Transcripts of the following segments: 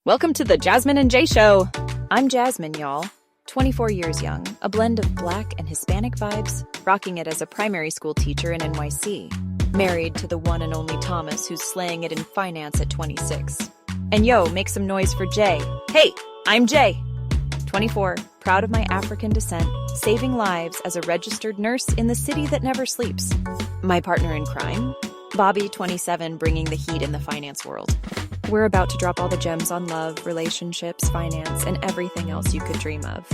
Welcome to the Jasmine and Jay Show. I'm Jasmine, y'all. 24 years young, a blend of Black and Hispanic vibes, rocking it as a primary school teacher in NYC. Married to the one and only Thomas, who's slaying it in finance at 26. And yo, make some noise for Jay. Hey, I'm Jay. 24, proud of my African descent, saving lives as a registered nurse in the city that never sleeps. My partner in crime, Bobby, 27, bringing the heat in the finance world. We're about to drop all the gems on love, relationships, finance, and everything else you could dream of.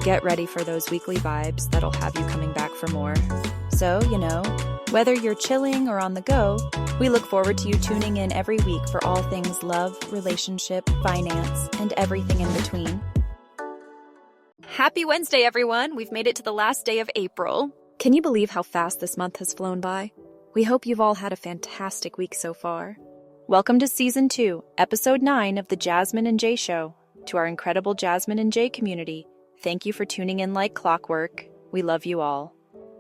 Get ready for those weekly vibes that'll have you coming back for more. So, whether you're chilling or on the go, we look forward to you tuning in every week for all things love, relationship, finance, and everything in between. Happy Wednesday, everyone! We've made it to the last day of April. Can you believe how fast this month has flown by? We hope you've all had a fantastic week so far. Welcome to Season 2, Episode 9 of the Jasmine and Jay Show. To our incredible Jasmine and Jay community, thank you for tuning in like clockwork. We love you all.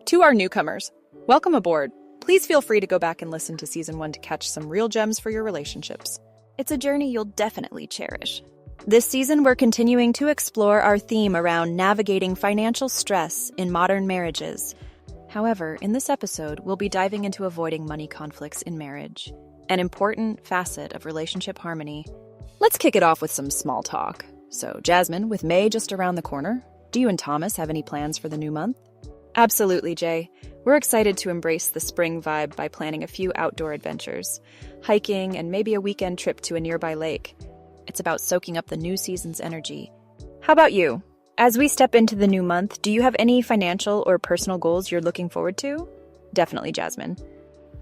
To our newcomers, welcome aboard. Please feel free to go back and listen to Season 1 to catch some real gems for your relationships. It's a journey you'll definitely cherish. This season, we're continuing to explore our theme around navigating financial stress in modern marriages. However, in this episode, we'll be diving into avoiding money conflicts in marriage, an important facet of relationship harmony. Let's kick it off with some small talk. So, Jasmine, with May just around the corner, do you and Thomas have any plans for the new month? Absolutely, Jay. We're excited to embrace the spring vibe by planning a few outdoor adventures, hiking, and maybe a weekend trip to a nearby lake. It's about soaking up the new season's energy. How about you? As we step into the new month, do you have any financial or personal goals you're looking forward to? Definitely, Jasmine.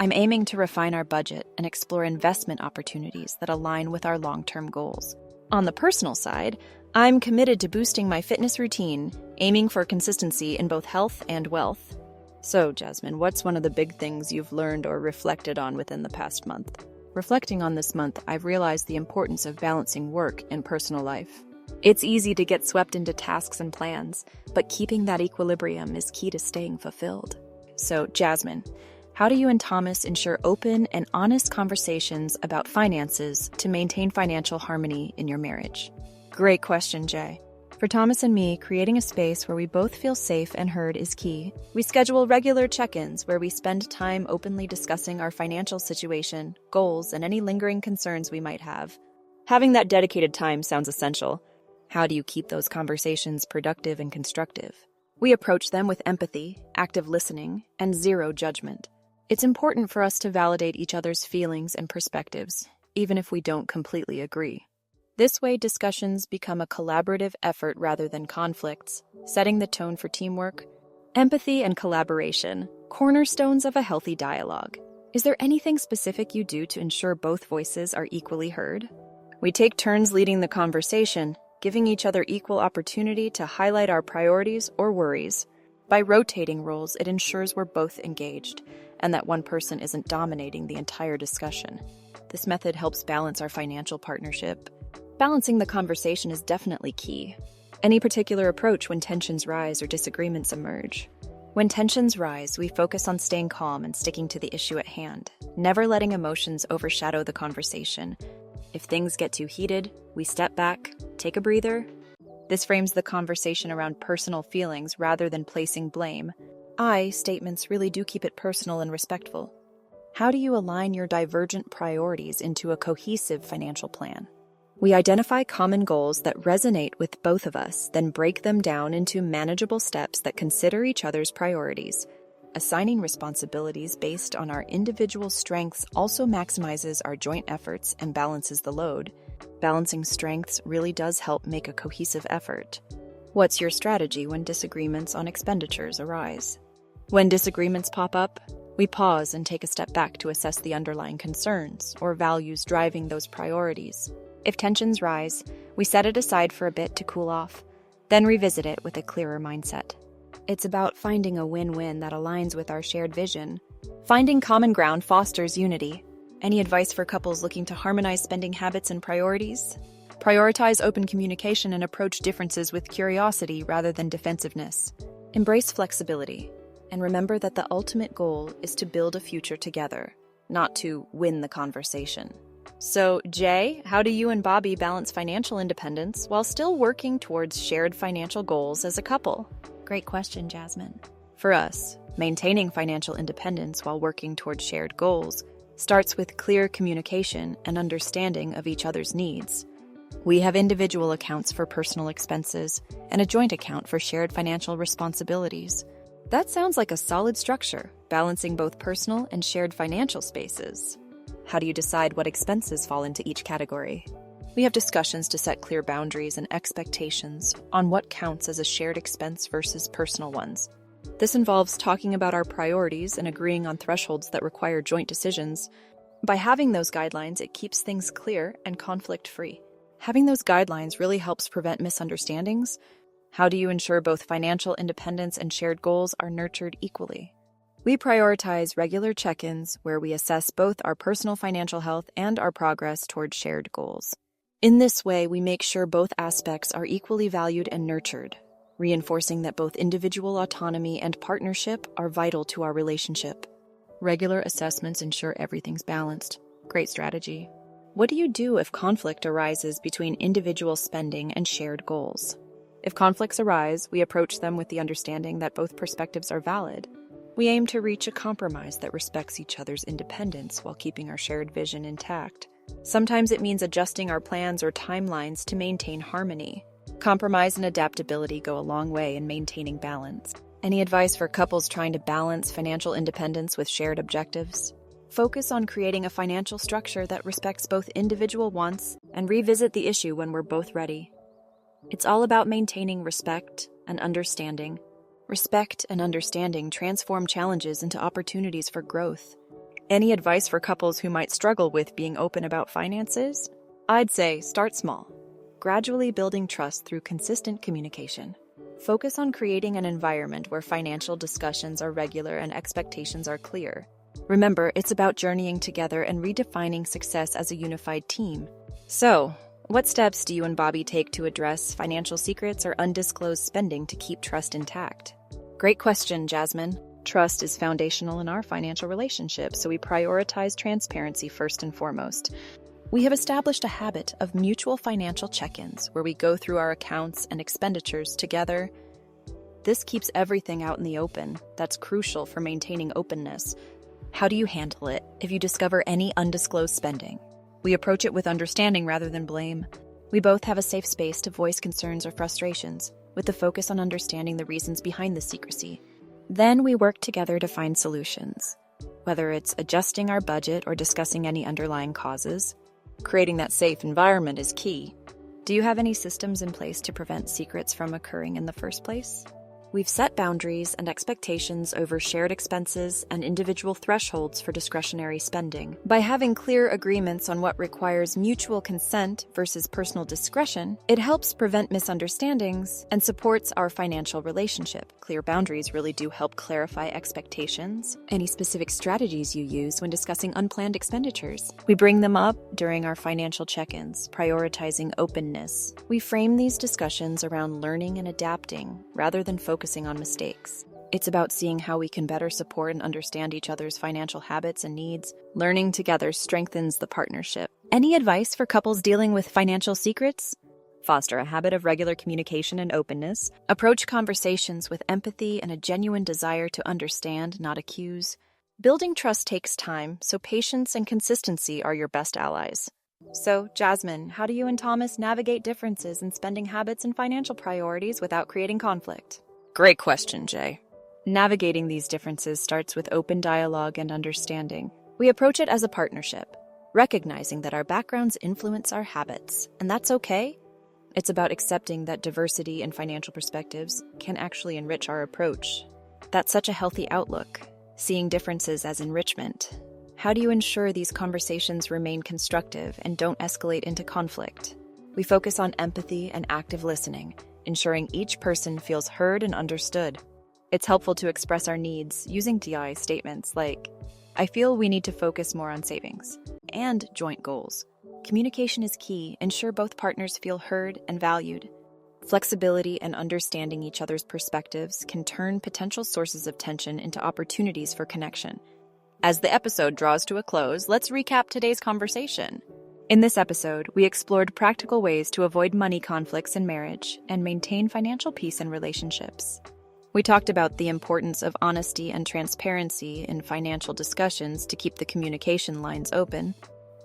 I'm aiming to refine our budget and explore investment opportunities that align with our long-term goals. On the personal side, I'm committed to boosting my fitness routine, aiming for consistency in both health and wealth. So, Jasmine, what's one of the big things you've learned or reflected on within the past month? Reflecting on this month, I've realized the importance of balancing work and personal life. It's easy to get swept into tasks and plans, but keeping that equilibrium is key to staying fulfilled. So, Jasmine, how do you and Thomas ensure open and honest conversations about finances to maintain financial harmony in your marriage? Great question, Jay. For Thomas and me, creating a space where we both feel safe and heard is key. We schedule regular check-ins where we spend time openly discussing our financial situation, goals, and any lingering concerns we might have. Having that dedicated time sounds essential. How do you keep those conversations productive and constructive? We approach them with empathy, active listening, and zero judgment. It's important for us to validate each other's feelings and perspectives, even if we don't completely agree. This way, discussions become a collaborative effort rather than conflicts, setting the tone for teamwork. Empathy and collaboration, cornerstones of a healthy dialogue. Is there anything specific you do to ensure both voices are equally heard? We take turns leading the conversation, giving each other equal opportunity to highlight our priorities or worries. By rotating roles, it ensures we're both engaged, and that one person isn't dominating the entire discussion. This method helps balance our financial partnership. Balancing the conversation is definitely key. Any particular approach when tensions rise or disagreements emerge? When tensions rise, we focus on staying calm and sticking to the issue at hand, never letting emotions overshadow the conversation. If things get too heated, we step back, take a breather. This frames the conversation around personal feelings rather than placing blame. I statements really do keep it personal and respectful. How do you align your divergent priorities into a cohesive financial plan? We identify common goals that resonate with both of us, then break them down into manageable steps that consider each other's priorities. Assigning responsibilities based on our individual strengths also maximizes our joint efforts and balances the load. Balancing strengths really does help make a cohesive effort. What's your strategy when disagreements on expenditures arise? When disagreements pop up, we pause and take a step back to assess the underlying concerns or values driving those priorities. If tensions rise, we set it aside for a bit to cool off, then revisit it with a clearer mindset. It's about finding a win-win that aligns with our shared vision. Finding common ground fosters unity. Any advice for couples looking to harmonize spending habits and priorities? Prioritize open communication and approach differences with curiosity rather than defensiveness. Embrace flexibility, and remember that the ultimate goal is to build a future together, not to win the conversation. So, Jay, how do you and Bobby balance financial independence while still working towards shared financial goals as a couple? Great question, Jasmine. For us, maintaining financial independence while working towards shared goals starts with clear communication and understanding of each other's needs. We have individual accounts for personal expenses and a joint account for shared financial responsibilities. That sounds like a solid structure, balancing both personal and shared financial spaces. How do you decide what expenses fall into each category? We have discussions to set clear boundaries and expectations on what counts as a shared expense versus personal ones. This involves talking about our priorities and agreeing on thresholds that require joint decisions. By having those guidelines, it keeps things clear and conflict-free. Having those guidelines really helps prevent misunderstandings. How do you ensure both financial independence and shared goals are nurtured equally? We prioritize regular check-ins where we assess both our personal financial health and our progress toward shared goals. In this way, we make sure both aspects are equally valued and nurtured, reinforcing that both individual autonomy and partnership are vital to our relationship. Regular assessments ensure everything's balanced. Great strategy. What do you do if conflict arises between individual spending and shared goals? If conflicts arise, we approach them with the understanding that both perspectives are valid. We aim to reach a compromise that respects each other's independence while keeping our shared vision intact. Sometimes it means adjusting our plans or timelines to maintain harmony. Compromise and adaptability go a long way in maintaining balance. Any advice for couples trying to balance financial independence with shared objectives? Focus on creating a financial structure that respects both individual wants and revisit the issue when we're both ready. It's all about maintaining respect and understanding. Respect and understanding transform challenges into opportunities for growth. Any advice for couples who might struggle with being open about finances? I'd say start small, gradually building trust through consistent communication. Focus on creating an environment where financial discussions are regular and expectations are clear. Remember, it's about journeying together and redefining success as a unified team. So, what steps do you and Bobby take to address financial secrets or undisclosed spending to keep trust intact? Great question, Jasmine. Trust is foundational in our financial relationship, so we prioritize transparency first and foremost. We have established a habit of mutual financial check-ins where we go through our accounts and expenditures together. This keeps everything out in the open. That's crucial for maintaining openness. How do you handle it if you discover any undisclosed spending? We approach it with understanding rather than blame. We both have a safe space to voice concerns or frustrations, with the focus on understanding the reasons behind the secrecy. Then we work together to find solutions, whether it's adjusting our budget or discussing any underlying causes. Creating that safe environment is key. Do you have any systems in place to prevent secrets from occurring in the first place? We've set boundaries and expectations over shared expenses and individual thresholds for discretionary spending. By having clear agreements on what requires mutual consent versus personal discretion, it helps prevent misunderstandings and supports our financial relationship. Clear boundaries really do help clarify expectations. Any specific strategies you use when discussing unplanned expenditures? We bring them up during our financial check-ins, prioritizing openness. We frame these discussions around learning and adapting rather than focusing on mistakes. It's about seeing how we can better support and understand each other's financial habits and needs. Learning together strengthens the partnership. Any advice for couples dealing with financial secrets? Foster a habit of regular communication and openness. Approach conversations with empathy and a genuine desire to understand, not accuse. Building trust takes time, so patience and consistency are your best allies. So, Jasmine, how do you and Thomas navigate differences in spending habits and financial priorities without creating conflict? Great question, Jay. Navigating these differences starts with open dialogue and understanding. We approach it as a partnership, recognizing that our backgrounds influence our habits, and that's okay. It's about accepting that diversity in financial perspectives can actually enrich our approach. That's such a healthy outlook, seeing differences as enrichment. How do you ensure these conversations remain constructive and don't escalate into conflict? We focus on empathy and active listening, ensuring each person feels heard and understood. It's helpful to express our needs using DI statements like, "I feel we need to focus more on savings," and joint goals. Communication is key. Ensure both partners feel heard and valued. Flexibility and understanding each other's perspectives can turn potential sources of tension into opportunities for connection. As the episode draws to a close, let's recap today's conversation. In this episode, we explored practical ways to avoid money conflicts in marriage and maintain financial peace in relationships. We talked about the importance of honesty and transparency in financial discussions to keep the communication lines open.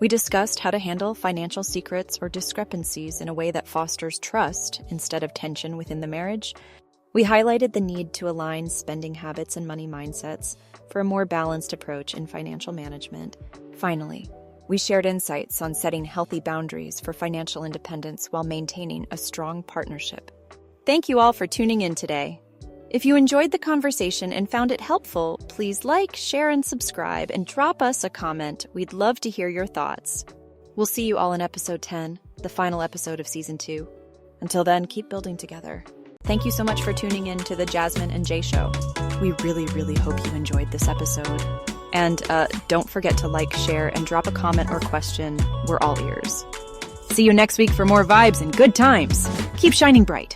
We discussed how to handle financial secrets or discrepancies in a way that fosters trust instead of tension within the marriage. We highlighted the need to align spending habits and money mindsets for a more balanced approach in financial management. Finally, we shared insights on setting healthy boundaries for financial independence while maintaining a strong partnership. Thank you all for tuning in today. If you enjoyed the conversation and found it helpful, please like, share, and subscribe, and drop us a comment. We'd love to hear your thoughts. We'll see you all in episode 10, the final episode of season 2. Until then, keep building together. Thank you so much for tuning in to the Jasmine and Jay Show. We really, really hope you enjoyed this episode. And don't forget to like, share, and drop a comment or question. We're all ears. See you next week for more vibes and good times. Keep shining bright.